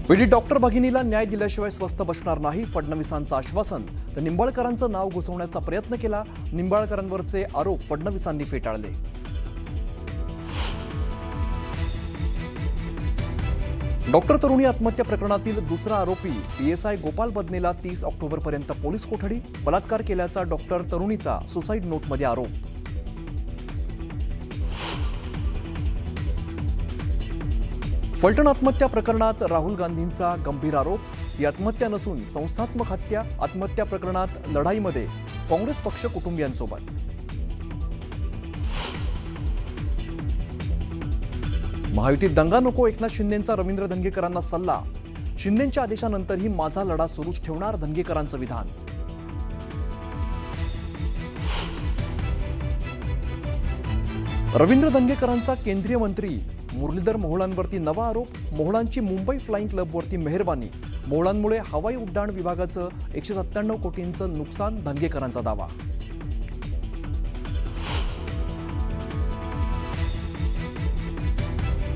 पीडित डॉक्टर भगिनीला न्याय दिल्याशिवाय स्वस्थ बसणार नाही, फडणवीसांचं आश्वासन. तर निंबाळकरांचं नाव घुसवण्याचा प्रयत्न केला, निंबाळकरांवरचे आरोप फडणवीसांनी फेटाळले. डॉक्टर तरुणी आत्महत्या प्रकरणातील दुसरा आरोपी PSI गोपाल बदनेला 30 ऑक्टोबरपर्यंत पोलीस कोठडी, बलात्कार केल्याचा डॉक्टर तरुणीचा सुसाईड नोटमध्ये आरोप. फलटण आत्महत्या प्रकरणात राहुल गांधींचा गंभीर आरोप. ही आत्महत्या नसून संस्थात्मक हत्या. आत्महत्या प्रकरणात लढाईमध्ये काँग्रेस पक्ष कुटुंबियांसोबत. महायुतीत दंगा नको, एकनाथ शिंदेंचा रवींद्र धंगेकरांना सल्ला. शिंदेंच्या आदेशानंतरही माझा लढा सुरूच ठेवणार, धंगेकरांचं विधान. रवींद्र धंगेकरांचा केंद्रीय मंत्री मुरलीधर मोहोळांवरती नवा आरोप. मोहोळांची मुंबई फ्लाईंग क्लबवरती मेहरबानी. मोहोळांमुळे हवाई उड्डाण विभागाचं 197 कोटींचं नुकसान, धंगेकरांचा दावा.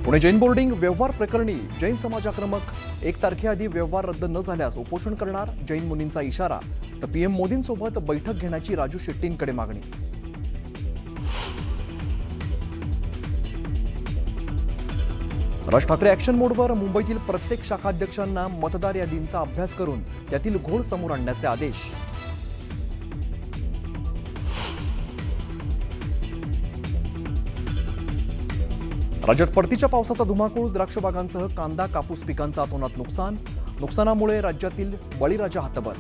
पुणे जैन बोर्डिंग व्यवहार प्रकरणी जैन समाज आक्रमक. 1 तारखेआधी व्यवहार रद्द न झाल्यास उपोषण करणार, जैन मुनींचा इशारा. तर PM मोदींसोबत बैठक घेण्याची राजू शेट्टींकडे मागणी. राज ठाकरे ॲक्शन मोडवर. मुंबईतील प्रत्येक शाखाध्यक्षांना मतदार यादींचा अभ्यास करून त्यातील घोळ समोर आणण्याचे आदेश. राज्यात परतीच्या पावसाचा धुमाकूळ. द्राक्ष बागांसह कांदा, कापूस पिकांचं अतोनात नुकसान. नुकसानामुळे राज्यातील बळीराजा हतबल.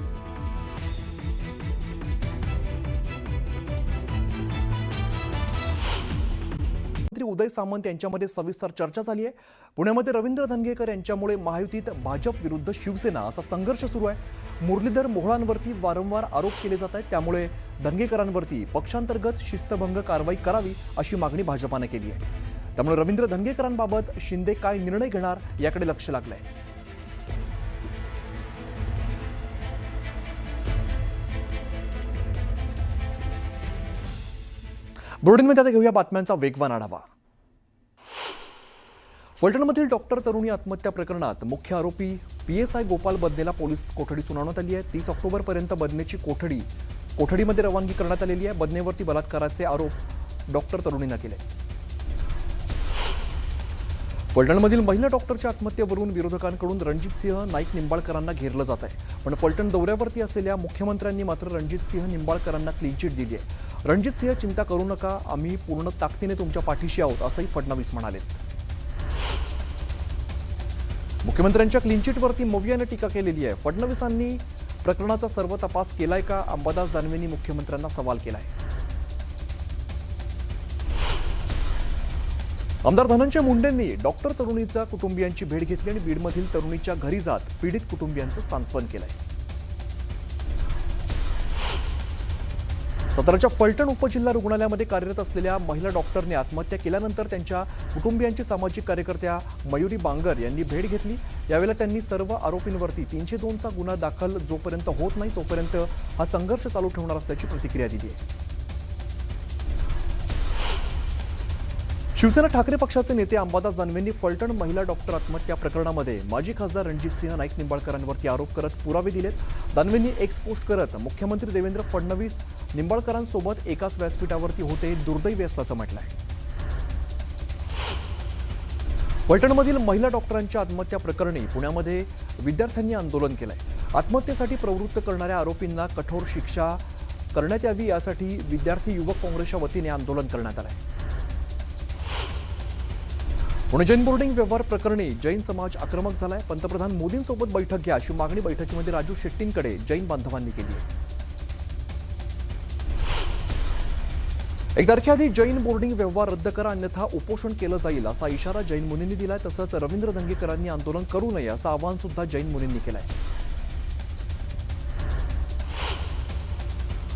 मंत्री उदय सामंत यांच्यामध्ये सविस्तर चर्चा झाली आहे. पुण्यामध्ये रवींद्र धंगेकर यांच्यामुळे महायुतीत भाजप विरुद्ध शिवसेना असा संघर्ष सुरू आहे. मुरलीधर मोहोळांवरती वारंवार आरोप केले जात आहेत, त्यामुळे धंगेकरांवरती पक्षांतर्गत शिस्तभंग कारवाई करावी अशी मागणी भाजपाने केली आहे. त्यामुळे रवींद्र धंगेकरांबाबत शिंदे काय निर्णय घेणार याकडे लक्ष लागलंय. बुलेटिनमध्ये आता घेऊया बातम्यांचा वेगवान आढावा. फलटणमधील डॉक्टर तरुणी आत्महत्या प्रकरणात मुख्य आरोपी PSI गोपाल बदनेला पोलीस कोठडी सुनावण्यात आली आहे. 30 ऑक्टोबरपर्यंत बदनेची कोठडीमध्ये रवानगी करण्यात आलेली आहे. बदनेवरती बलात्काराचे आरोप डॉक्टर तरुणीनं केले. फलटणमधील महिला डॉक्टरच्या आत्महत्येवरून विरोधकांकडून रणजितसिंह नाईक निंबाळकरांना घेरलं जात आहे. पण फलटण दौऱ्यावरती असलेल्या मुख्यमंत्र्यांनी मात्र रणजितसिंह निंबाळकरांना क्लीन चिट दिली आहे. रणजितसिंह, चिंता करू नका, आम्ही पूर्ण ताकदीने तुमच्या पाठीशी आहोत, असंही फडणवीस म्हणाले. मुख्यमंत्र्यांच्या क्लीन चिटवरती मवियाने टीका केलेली आहे. फडणवीसांनी प्रकरणाचा सर्व तपास केलाय का, अंबादास दानवेंनी मुख्यमंत्र्यांना सवाल केलाय. आमदार धनंजय मुंडेंनी डॉक्टर तरुणीच्या कुटुंबियांची भेट घेतली आणि बीडमधील तरुणीच्या घरी जात पीडित कुटुंबियांचं सांत्वन केलंय. साताराच्या फलटण उपजिल्हा रुग्णालयामध्ये कार्यरत असलेल्या महिला डॉक्टरने आत्महत्या केल्यानंतर त्यांच्या कुटुंबियांची सामाजिक कार्यकर्त्या मयुरी बांगर यांनी भेट घेतली. यावेळेला त्यांनी सर्व आरोपींवरती 302चा गुन्हा दाखल जोपर्यंत होत नाही तोपर्यंत हा संघर्ष चालू ठेवणार असल्याची प्रतिक्रिया दिली आहे. शिवसेना ठाकरे पक्षाचे नेते अंबादास दानवेंनी फलटण महिला डॉक्टर आत्महत्या प्रकरणामध्ये माजी खासदार रणजितसिंह नाईक निंबाळकरांवरती आरोप करत पुरावे दिलेत. दानवेंनी एक्स पोस्ट करत मुख्यमंत्री देवेंद्र फडणवीस निंबाळकरांसोबत एकाच व्यासपीठावरती होते, दुर्दैवी असल्याचं म्हटलंय. फलटणमधील महिला डॉक्टरांच्या आत्महत्या प्रकरणी पुण्यामध्ये विद्यार्थ्यांनी आंदोलन केलंय. आत्महत्येसाठी प्रवृत्त करणाऱ्या आरोपींना कठोर शिक्षा करण्यात यावी यासाठी विद्यार्थी युवक काँग्रेसच्या वतीने आंदोलन करण्यात आलंय. पुणे जैन बोर्डिंग व्यवहार प्रकरणी जैन समाज आक्रमक झालाय. पंतप्रधान मोदींसोबत बैठक घ्या अशी मागणी बैठकीमध्ये राजू शेट्टींकडे जैन बांधवांनी केली आहे. 1 तारखेआधी जैन बोर्डिंग व्यवहार रद्द करा, अन्यथा उपोषण केलं जाईल असा इशारा जैन मुनींनी दिलाय. तसंच रवींद्र धंगेकरांनी आंदोलन करू नये असं आवाहन सुद्धा जैन मुनींनी केलंय.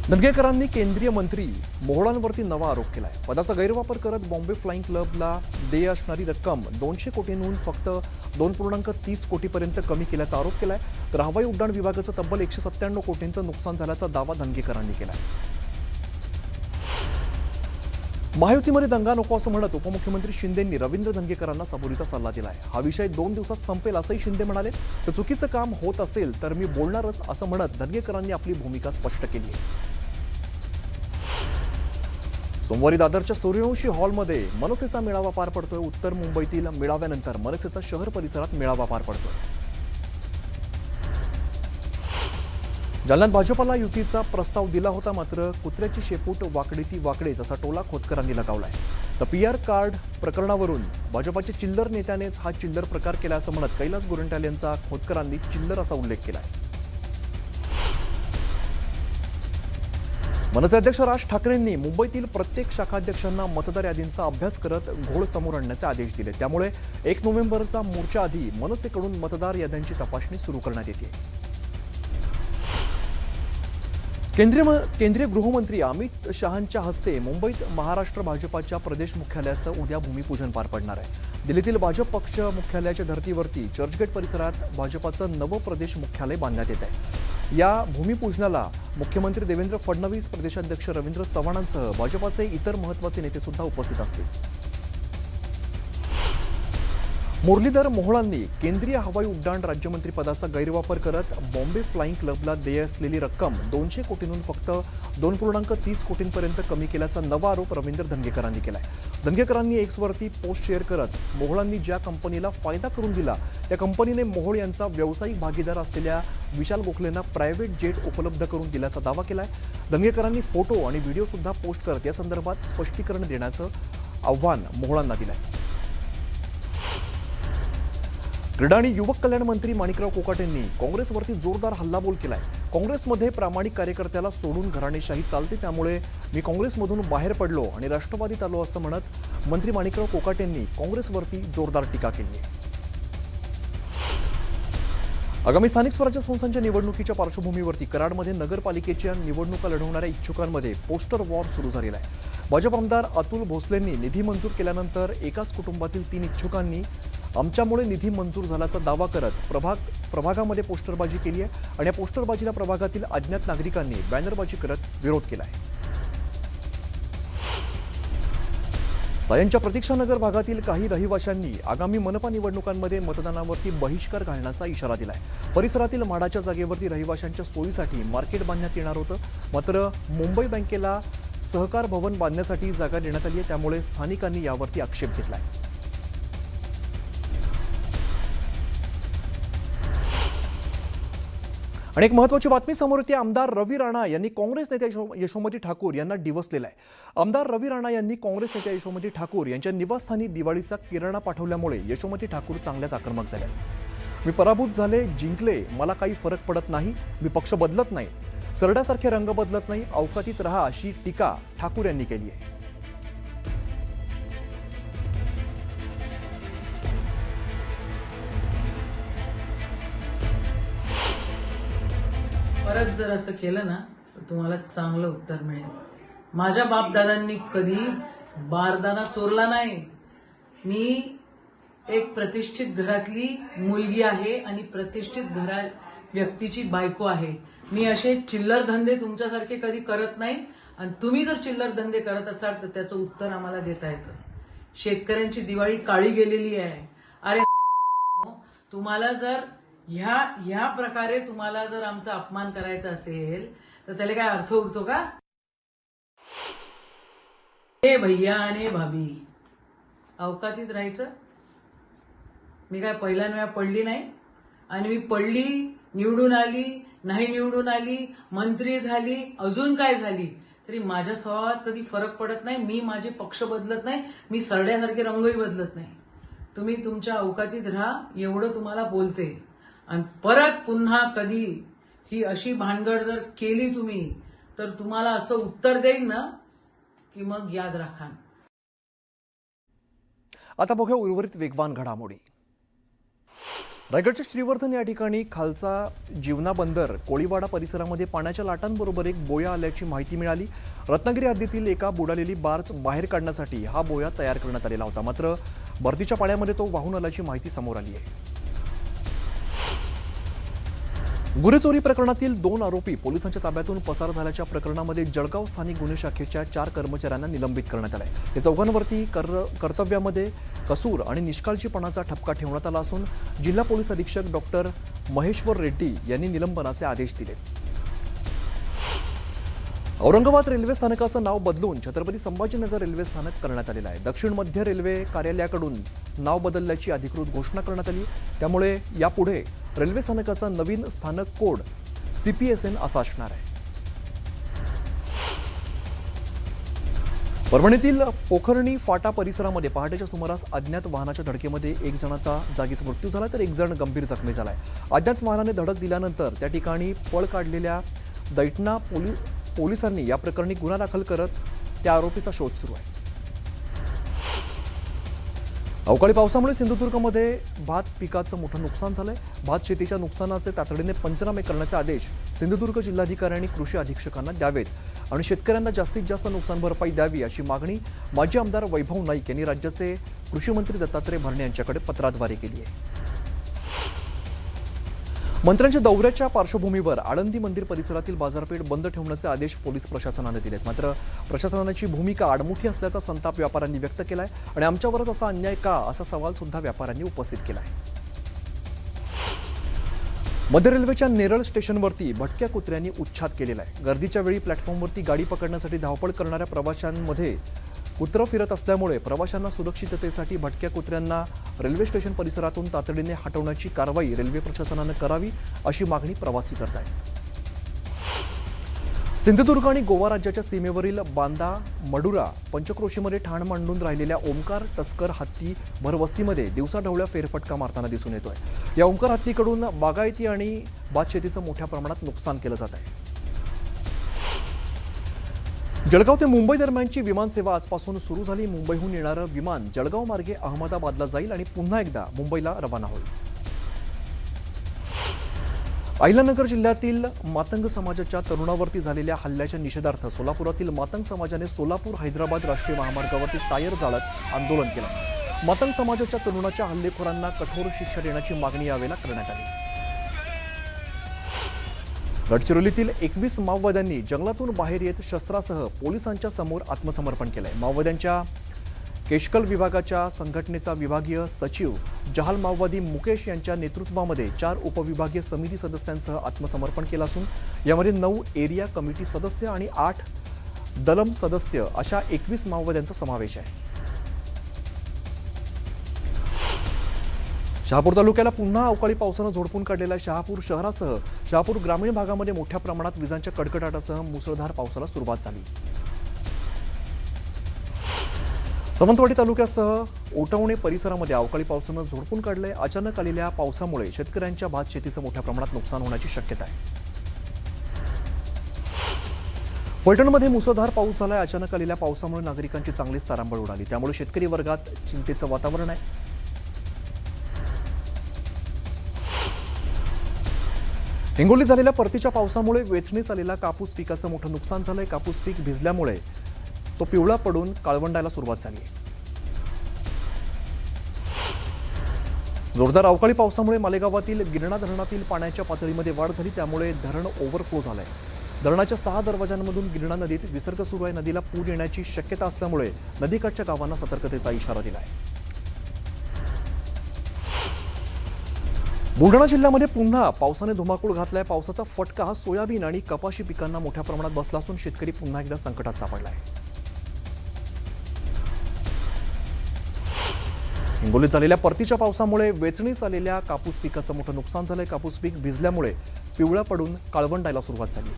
धंगेकरांनी केंद्रीय मंत्री मोहोळांवरती नवा आरोप केलाय. पदाचा गैरवापर करत बॉम्बे फ्लाईंग क्लबला देय असणारी रक्कम 200 कोटींहून फक्त 2.30 कोटीपर्यंत कमी केल्याचा आरोप केलाय. तर हवाई उड्डाण विभागाचं तब्बल 197 कोटींचं नुकसान झाल्याचा दावा धंगेकरांनी केलाय. महायुतीमध्ये दंगा नको असं म्हणत उपमुख्यमंत्री शिंदेंनी रवींद्र धंगेकरांना सबुरीचा सल्ला दिलाय. हा विषय 2 दिवसात संपेल असंही शिंदे म्हणाले. तर चुकीचं काम होत असेल तर मी बोलणारच असं म्हणत धंगेकरांनी आपली भूमिका स्पष्ट केली आहे. सोमवारी दादरच्या सूर्यवंशी हॉलमध्ये मनसेचा मेळावा पार पडतोय. उत्तर मुंबईतील मेळाव्यानंतर मनसेचा शहर परिसरात मेळावा पार पडतोय. जालन्यात भाजपला युतीचा प्रस्ताव दिला होता, मात्र कुत्र्याची शेपूट वाकडी ती वाकडेच असा टोला खोतकरांनी लगावलाय. तर PR कार्ड प्रकरणावरून भाजपच्या चिल्लर नेत्यानेच हा चिल्लर प्रकार केला असं म्हणत कैलास गोरंट्याल यांचा खोतकरांनी चिल्लर असा उल्लेख केलाय. मनसे अध्यक्ष राज ठाकरेंनी मुंबईतील प्रत्येक शाखाध्यक्षांना मतदार यादींचा अभ्यास करत घोळ समोर आणण्याचे आदेश दिले. त्यामुळे 1 नोव्हेंबरचा मोर्चा आधी मनसेकडून मतदार याद्यांची तपासणी सुरू करण्यात येते. केंद्रीय गृहमंत्री अमित शहांच्या हस्ते मुंबईत महाराष्ट्र भाजपाच्या प्रदेश मुख्यालयाचं उद्या भूमिपूजन पार पडणार आहे. दिल्लीतील भाजप पक्ष मुख्यालयाच्या धर्तीवरती चर्चगेट परिसरात भाजपाचं नवं प्रदेश मुख्यालय बांधण्यात येत आहे. या भूमिपूजनाला मुख्यमंत्री देवेंद्र फडणवीस, प्रदेशाध्यक्ष रवींद्र चव्हाणांसह भाजपाचे इतर महत्त्वाचे नेते सुद्धा उपस्थित असतील. मुरलीधर मोहोळांनी केंद्रीय हवाई उड्डाण राज्यमंत्री पदाचा गैरवापर करत बॉम्बे फ्लाइंग क्लबला देय असलेली रक्कम 200 कोटींहून फक्त 2.30 कोटींपर्यंत कमी केल्याचा नवा आरोप रवींद्र धंगेकरांनी केलाय. धंगेकरांनी एक्सवरती पोस्ट शेअर करत मोहोळांनी ज्या कंपनीला फायदा करून दिला त्या कंपनीने मोहोळ यांचा व्यावसायिक भागीदार असलेल्या विशाल गोखलेंना प्रायव्हेट जेट उपलब्ध करून दिल्याचा दावा केलाय. धंगेकरांनी फोटो आणि व्हिडिओ सुद्धा पोस्ट करत या संदर्भात स्पष्टीकरण देण्याचं आव्हान मोहोळांना दिलंय. क्रीडा आणि युवक कल्याण मंत्री माणिकराव कोकाटेंनी काँग्रेसवरती जोरदार हल्लाबोल केलाय. काँग्रेसमध्ये प्रामाणिक कार्यकर्त्याला सोडून घराणेशाही चालते, त्यामुळे मी काँग्रेसमधून बाहेर पडलो आणि राष्ट्रवादीत आलो असं म्हणत मंत्री माणिकराव कोकाटेंनी काँग्रेसवरती जोरदार टीका केली आहे. आगामी स्थानिक स्वराज्य संस्थांच्या निवडणुकीच्या पार्श्वभूमीवरती कराडमध्ये नगरपालिकेच्या निवडणुका लढवणाऱ्या इच्छुकांमध्ये पोस्टर वॉर सुरू झालेला आहे. भाजप आमदार अतुल भोसलेंनी निधी मंजूर केल्यानंतर एकाच कुटुंबातील 3 इच्छुकांनी आमच्यामुळे निधी मंजूर झाल्याचा दावा करत प्रभागामध्ये पोस्टरबाजी केली आहे आणि या पोस्टरबाजीला प्रभागातील अज्ञात नागरिकांनी बॅनरबाजी करत विरोध केला आहे. सायनच्या प्रतीक्षानगर भागातील काही रहिवाशांनी आगामी मनपा निवडणुकांमध्ये मतदानावरती बहिष्कार घालण्याचा इशारा दिलाय. परिसरातील माडाच्या जागेवरती रहिवाशांच्या सोयीसाठी मार्केट बांधण्यात येणार होतं, मात्र मुंबई बँकेला सहकार भवन बांधण्यासाठी जागा देण्यात आली आहे, त्यामुळे स्थानिकांनी यावरती आक्षेप घेतलाय. आणि एक महत्त्वाची बातमी समोर येते. आमदार रवी राणा यांनी काँग्रेस नेत्या यशोमती ठाकूर यांना डिवचलेला आहे. आमदार रवी राणा यांनी काँग्रेस नेत्या यशोमती ठाकूर यांच्या निवासस्थानी दिवाळीचा किराणा पाठवल्यामुळे यशोमती ठाकूर चांगल्याच आक्रमक झाल्या. मी पराभूत झाले, जिंकले, मला काही फरक पडत नाही, मी पक्ष बदलत नाही, सरड्यासारखे रंग बदलत नाही, अवकातीत रहा अशी टीका ठाकूर यांनी केली आहे. परत जर असं केलं ना तर तुम्हाला चांगलं उत्तर मिळेल. माझ्या बापदादांनी कधी बारदाना चोरला नाही. मी एक प्रतिष्ठित घरातली मुलगी आहे आणि प्रतिष्ठित व्यक्तीची बायको आहे. मी असे चिल्लर धंदे तुमच्यासारखे कधी करत नाही आणि तुम्ही जर चिल्लर धंदे करत असाल तर त्याचं उत्तर आम्हाला देता येतं. शेतकऱ्यांची दिवाळी काळी गेलेली आहे. अरे तुम्हाला जर ह्या प्रकारे तुम्हाला जर आमचा अपमान करायचा असेल तर त्याला काय अर्थ उरतो का? हे भैया आणि भाभी अवकातीत राहायचं. मी काय पहिल्यांदा पडली नाही आणि मी पडली, निवडून आली, नाही निवडून आली, मंत्री झाली, अजून काय झाली तरी माझ्या स्वभावात कधी फरक पडत नाही. मी माझे पक्ष बदलत नाही, मी सरड्यासारखे रंगही बदलत नाही. तुम्ही तुमच्या अवकातीत राहा एवढं तुम्हाला बोलते. आणि परत पुन्हा कधी ही अशी भानगड जर केली तुम्ही तर तुम्हाला असं उत्तर देईन ना की मग याद राखा. आता बघूया उर्वरित वेगवान घडामोडी. रायगडच्या श्रीवर्धन या ठिकाणी खालचा जीवना बंदर कोळीवाडा परिसरामध्ये पाण्याच्या लाटांबरोबर एक बोया आल्याची माहिती मिळाली. रत्नागिरी हद्दीतील एका बुडालेली बार्ज बाहेर काढण्यासाठी हा बोया तयार करण्यात आलेला होता, मात्र भरतीच्या पाण्यामध्ये तो वाहून आल्याची माहिती समोर आली आहे. गुरेचोरी प्रकरणातील 2 आरोपी पोलिसांच्या ताब्यातून पसार झाल्याच्या प्रकरणामध्ये जळगाव स्थानिक गुन्हे शाखेच्या 4 कर्मचाऱ्यांना निलंबित करण्यात आले. या चौघांवरती कर्तव्यामध्ये कसूर आणि निष्काळजीपणाचा ठपका ठेवण्यात आला असून जिल्हा पोलीस अधीक्षक डॉक्टर महेश्वर रेड्डी यांनी निलंबनाचे आदेश दिले. औरंगाबाद रेल्वे स्थानकाचं नाव बदलून छत्रपती संभाजीनगर रेल्वे स्थानक करण्यात आलेलं आहे. दक्षिण मध्य रेल्वे कार्यालयाकडून नाव बदलल्याची अधिकृत घोषणा करण्यात आली. त्यामुळे यापुढे रेल्वे स्थानकाचा नवीन स्थानक कोड CPSN असा असणार आहे. परभणीतील पोखर्णी फाटा परिसरामध्ये पहाटेच्या सुमारास अज्ञात वाहनाच्या धडकेमध्ये 1 जणाचा जागीच मृत्यू झाला तर 1 जण गंभीर जखमी झालाय. अज्ञात वाहनाने धडक दिल्यानंतर त्या ठिकाणी पळ काढलेल्या दैठणा पोलिसांनी या प्रकरणी गुन्हा दाखल करत त्या आरोपीचा शोध सुरू आहे. अवकाळी पावसामुळे सिंधुदुर्गमध्ये भात पिकाचं मोठं नुकसान झालंय. भात शेतीच्या नुकसानाचे तातडीने पंचनामे करण्याचे आदेश सिंधुदुर्ग जिल्हाधिकाऱ्यांनी कृषी अधीक्षकांना द्यावेत आणि शेतकऱ्यांना जास्तीत जास्त नुकसान भरपाई द्यावी अशी मागणी माजी आमदार वैभव नाईक यांनी राज्याचे कृषी मंत्री दत्तात्रय भरणे यांच्याकडे पत्राद्वारे केली आहे. मंत्र्यांच्या दौऱ्याच्या पार्श्वभूमीवर आळंदी मंदिर परिसरातील बाजारपेठ बंद ठेवण्याचे आदेश पोलीस प्रशासनाने दिलेत. मात्र प्रशासनाची भूमिका आडमुठी असल्याचा संताप व्यापाऱ्यांनी व्यक्त केलाय आणि आमच्यावरच असा अन्याय का असा सवाल सुद्धा व्यापाऱ्यांनी उपस्थित केलाय. मध्य रेल्वेच्या नेरळ स्टेशनवरती भटक्या कुत्र्यांनी उच्छाद केलेला आहे. गर्दीच्या वेळी प्लॅटफॉर्मवरती गाडी पकडण्यासाठी धावपळ करणाऱ्या प्रवाशांमध्ये कुत्रं फिरत असल्यामुळे प्रवाशांना सुरक्षिततेसाठी भटक्या कुत्र्यांना रेल्वे स्टेशन परिसरातून तातडीने हटवण्याची कारवाई रेल्वे प्रशासनानं करावी अशी मागणी प्रवासी करत आहेत. सिंधुदुर्ग आणि गोवा राज्याच्या सीमेवरील बांदा मडुरा पंचक्रोशीमध्ये ठाण मांडून राहिलेल्या ओमकार टस्कर हत्ती भरवस्तीमध्ये दिवसाढवळ्या फेरफटका मारताना दिसून येतोय. या ओमकार हत्तीकडून बागायती आणि भातशेतीचं मोठ्या प्रमाणात नुकसान केलं जात आहे. जळगाव ते मुंबई दरम्यानची विमानसेवा आजपासून सुरू झाली. मुंबईहून येणारं विमान जळगाव मार्गे अहमदाबादला जाईल आणि पुन्हा एकदा मुंबईला रवाना होईल. अहिल्यानगर जिल्ह्यातील मातंग समाजाच्या तरुणावरती झालेल्या हल्ल्याच्या निषेधार्थ सोलापुरातील मातंग समाजाने सोलापूर हैदराबाद राष्ट्रीय महामार्गावरती टायर जाळत आंदोलन केलं. मातंग समाजाच्या तरुणाच्या हल्लेखोरांना कठोर शिक्षा देण्याची मागणी यावेळेला करण्यात आली. गडचिरोलीतील 21 माओवाद्यांनी जंगलातून बाहेर येत शस्त्रासह पोलिसांच्या समोर आत्मसमर्पण केलंय. माओवाद्यांच्या केशकल विभागाच्या संघटनेचा विभागीय सचिव जहाल माओवादी मुकेश यांच्या नेतृत्वामध्ये 4 उपविभागीय समिती सदस्यांसह आत्मसमर्पण केलं असून यामध्ये 9 एरिया कमिटी सदस्य आणि 8 दलम सदस्य अशा 21 माओवाद्यांचा समावेश आहे. शहापूर तालुक्याला पुन्हा अवकाळी पावसानं झोडपून काढलेल्या शहापूर शहरासह शहापूर ग्रामीण भागामध्ये मोठ्या प्रमाणात विजांच्या कडकडाटासह मुसळधार पावसाला सुरुवात झाली. सावंतवाडी तालुक्यासह ओटवणे परिसरामध्ये अवकाळी पावसानं झोडपून काढलंय. अचानक आलेल्या पावसामुळे शेतकऱ्यांच्या भात शेतीचं मोठ्या प्रमाणात नुकसान होण्याची शक्यता आहे. फलटणमध्ये मुसळधार पाऊस झालाय. अचानक आलेल्या पावसामुळे नागरिकांची चांगलीच तारांबळ उडाली. त्यामुळे शेतकरी वर्गात चिंतेचं वातावरण आहे. हिंगोलीत झालेल्या परतीच्या पावसामुळे वेचणीस आलेल्या कापूस पिकाचं मोठं नुकसान झालंय. कापूस पीक भिजल्यामुळे तो पिवळा पडून काळवंडायला सुरुवात झाली. जोरदार अवकाळी पावसामुळे मालेगावातील गिरणा धरणातील पाण्याच्या पातळीमध्ये वाढ झाली. त्यामुळे धरण ओव्हरफ्लो झालंय. धरणाच्या 6 दरवाजांमधून गिरणा नदीत विसर्ग सुरू आहे. नदीला पूर येण्याची शक्यता असल्यामुळे नदीकाठच्या गावांना सतर्कतेचा इशारा दिला आहे. बुलढाणा जिल्ह्यामध्ये पुन्हा पावसाने धुमाकूळ घातलाय. पावसाचा फटका हा सोयाबीन आणि कपाशी पिकांना मोठ्या प्रमाणात बसला असून शेतकरी पुन्हा एकदा संकटात सापडला आहे. हिंगोलीत झालेल्या परतीच्या पावसामुळे वेचणीस आलेल्या कापूस पिकाचं मोठं नुकसान झालंय. कापूस पीक भिजल्यामुळे पिवळा पडून काळवंडायला सुरुवात झाली.